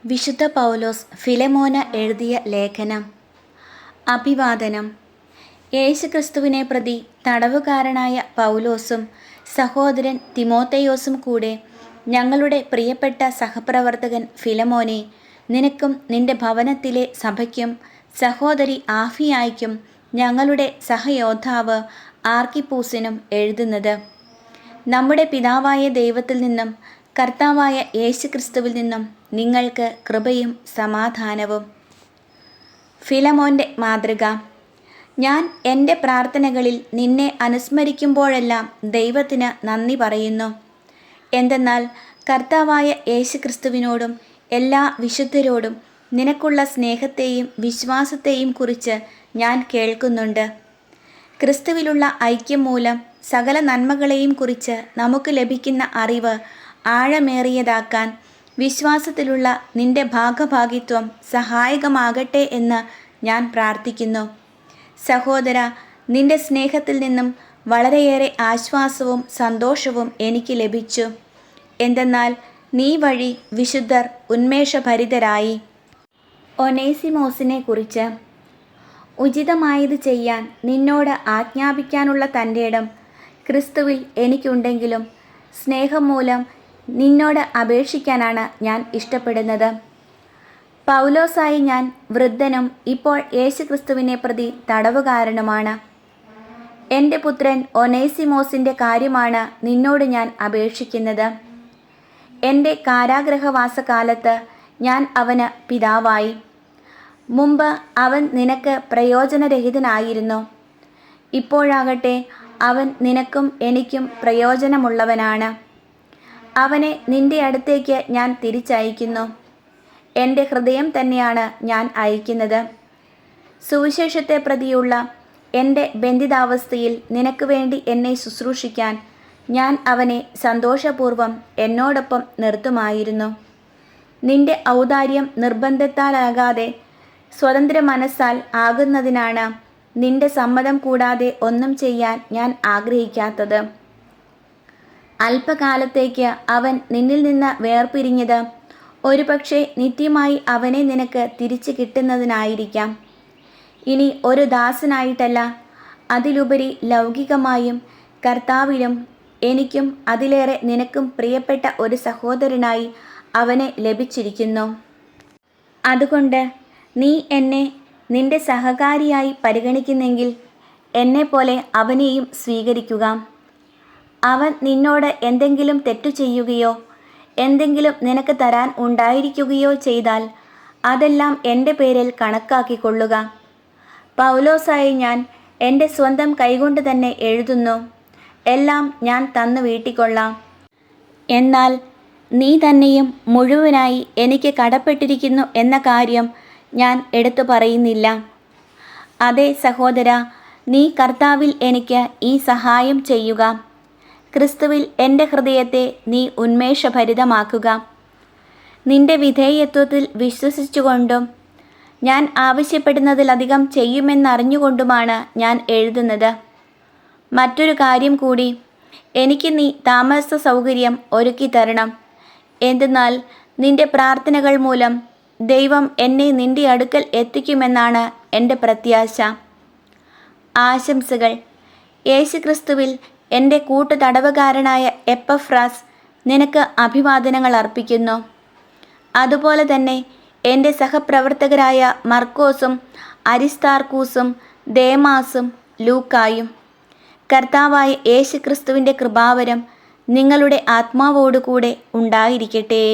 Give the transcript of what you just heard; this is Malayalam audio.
വിശുദ്ധ പൗലോസ് ഫിലെമോന് എഴുതിയ ലേഖനം. അഭിവാദനം. യേശുക്രിസ്തുവിനെ പ്രതി തടവുകാരനായ പൗലോസും സഹോദരൻ തിമോഥെയോസും കൂടെ ഞങ്ങളുടെ പ്രിയപ്പെട്ട സഹപ്രവർത്തകൻ ഫിലെമോനെ, നിനക്കും നിന്റെ ഭവനത്തിലെ സഭയ്ക്കും സഹോദരി ആഫിയായ്ക്കും ഞങ്ങളുടെ സഹയോദ്ധാവ് ആർക്കിപ്പൂസിനും എഴുതുന്നത്. നമ്മുടെ പിതാവായ ദൈവത്തിൽ നിന്നും കർത്താവായ യേശുക്രിസ്തുവിൽ നിന്നും നിങ്ങൾക്ക് കൃപയും സമാധാനവും. ഫിലെമോൻ്റെ മാതൃക. ഞാൻ എൻ്റെ പ്രാർത്ഥനകളിൽ നിന്നെ അനുസ്മരിക്കുമ്പോഴെല്ലാം ദൈവത്തിന് നന്ദി പറയുന്നു. എന്തെന്നാൽ കർത്താവായ യേശുക്രിസ്തുവിനോടും എല്ലാ വിശുദ്ധരോടും നിനക്കുള്ള സ്നേഹത്തെയും വിശ്വാസത്തെയും കുറിച്ച് ഞാൻ കേൾക്കുന്നുണ്ട്. ക്രിസ്തുവിലുള്ള ഐക്യം മൂലം സകല നന്മകളെയും കുറിച്ച് നമുക്ക് ലഭിക്കുന്ന അറിവ് ആഴമേറിയതാക്കാൻ വിശ്വാസത്തിലുള്ള നിന്റെ ഭാഗഭാഗിത്വം സഹായകമാകട്ടെ എന്ന് ഞാൻ പ്രാർത്ഥിക്കുന്നു. സഹോദര, നിന്റെ സ്നേഹത്തിൽ നിന്നും വളരെയേറെ ആശ്വാസവും സന്തോഷവും എനിക്ക് ലഭിച്ചു. എന്തെന്നാൽ നീ വഴി വിശുദ്ധർ ഉന്മേഷഭരിതരായി. ഒനേസിമോസിനെ കുറിച്ച്. ഉചിതമായത് ചെയ്യാൻ നിന്നോട് ആജ്ഞാപിക്കാനുള്ള തൻ്റെ ഇടം ക്രിസ്തുവിൽ എനിക്കുണ്ടെങ്കിലും സ്നേഹം മൂലം നിന്നോട് അപേക്ഷിക്കാനാണ് ഞാൻ ഇഷ്ടപ്പെടുന്നത്. പൗലോസായി ഞാൻ വൃദ്ധനും ഇപ്പോൾ യേശുക്രിസ്തുവിനെ പ്രതി തടവുകാരനുമാണ്. എൻ്റെ പുത്രൻ ഒനേസിമോസിൻ്റെ കാര്യമാണ് നിന്നോട് ഞാൻ അപേക്ഷിക്കുന്നത്. എൻ്റെ കാരാഗൃഹവാസകാലത്ത് ഞാൻ അവന് പിതാവായി. മുമ്പ് അവൻ നിനക്ക് പ്രയോജനരഹിതനായിരുന്നു. ഇപ്പോഴാകട്ടെ അവൻ നിനക്കും എനിക്കും പ്രയോജനമുള്ളവനാണ്. അവനെ നിന്റെ അടുത്തേക്ക് ഞാൻ തിരിച്ചയക്കുന്നു. എൻ്റെ ഹൃദയം തന്നെയാണ് ഞാൻ അയക്കുന്നത്. സുവിശേഷത്തെ പ്രതിയുള്ള എൻ്റെ ബന്ധിതാവസ്ഥയിൽ നിനക്ക് വേണ്ടി എന്നെ ശുശ്രൂഷിക്കാൻ ഞാൻ അവനെ സന്തോഷപൂർവ്വം എന്നോടൊപ്പം നിർത്തുമായിരുന്നു. നിന്റെ ഔദാര്യം നിർബന്ധത്താലാകാതെ സ്വതന്ത്ര മനസ്സാൽ ആകുന്നതിനാണ് നിന്റെ സമ്മതം കൂടാതെ ഒന്നും ചെയ്യാൻ ഞാൻ ആഗ്രഹിക്കാത്തത്. അല്പകാലത്തേക്ക് അവൻ നിന്നിൽ നിന്ന് വേർപിരിഞ്ഞത് ഒരുപക്ഷെ നിത്യമായി അവനെ നിനക്ക് തിരിച്ചു കിട്ടുന്നതിനായിരിക്കാം. ഇനി ഒരു ദാസനായിട്ടല്ല, അതിലുപരി ലൗകികമായും കർത്താവിലും എനിക്കും അതിലേറെ നിനക്കും പ്രിയപ്പെട്ട ഒരു സഹോദരനായി അവനെ ലഭിച്ചിരിക്കുന്നു. അതുകൊണ്ട് നീ എന്നെ നിന്റെ സഹകാരിയായി പരിഗണിക്കുന്നെങ്കിൽ എന്നെപ്പോലെ അവനെയും സ്വീകരിക്കുക. അവൻ നിന്നോട് എന്തെങ്കിലും തെറ്റു ചെയ്യുകയോ എന്തെങ്കിലും നിനക്ക് തരാൻ ഉണ്ടായിരിക്കുകയോ ചെയ്താൽ അതെല്ലാം എൻ്റെ പേരിൽ കണക്കാക്കിക്കൊള്ളുക. പൗലോസായി ഞാൻ എൻ്റെ സ്വന്തം കൈകൊണ്ട് തന്നെ എഴുതുന്നു. എല്ലാം ഞാൻ തന്നു വീട്ടിക്കൊള്ളാം. എന്നാൽ നീ തന്നെയും മുഴുവനായി എനിക്ക് കടപ്പെട്ടിരിക്കുന്നു എന്ന കാര്യം ഞാൻ എടുത്തു പറയുന്നില്ല. അതേ സഹോദര, നീ കർത്താവിൽ എനിക്ക് ഈ സഹായം ചെയ്യുക. ക്രിസ്തുവിൽ എൻ്റെ ഹൃദയത്തെ നീ ഉന്മേഷഭരിതമാക്കുക. നിന്റെ വിധേയത്വത്തിൽ വിശ്വസിച്ചുകൊണ്ടും ഞാൻ ആവശ്യപ്പെടുന്നതിലധികം ചെയ്യുമെന്നറിഞ്ഞുകൊണ്ടുമാണ് ഞാൻ എഴുതുന്നത്. മറ്റൊരു കാര്യം കൂടി, എനിക്ക് നീ താമസ സൗകര്യം ഒരുക്കി തരണം. എന്തെന്നാൽ നിന്റെ പ്രാർത്ഥനകൾ മൂലം ദൈവം എന്നെ നിന്റെ അടുക്കൽ എത്തിക്കുമെന്നാണ് എൻ്റെ പ്രത്യാശ. ആശംസകൾ. യേശുക്രിസ്തുവിൽ എൻ്റെ കൂട്ടുതടവുകാരനായ എപ്പഫ്രാസ് നിനക്ക് അഭിവാദനങ്ങൾ അർപ്പിക്കുന്നു. അതുപോലെ തന്നെ എൻ്റെ സഹപ്രവർത്തകരായ മർക്കോസും അരിസ്താർക്കൂസും ദേമാസും ലൂക്കായും. കർത്താവായ യേശുക്രിസ്തുവിൻ്റെ കൃപാവരം നിങ്ങളുടെ ആത്മാവോടുകൂടെ ഉണ്ടായിരിക്കട്ടെ.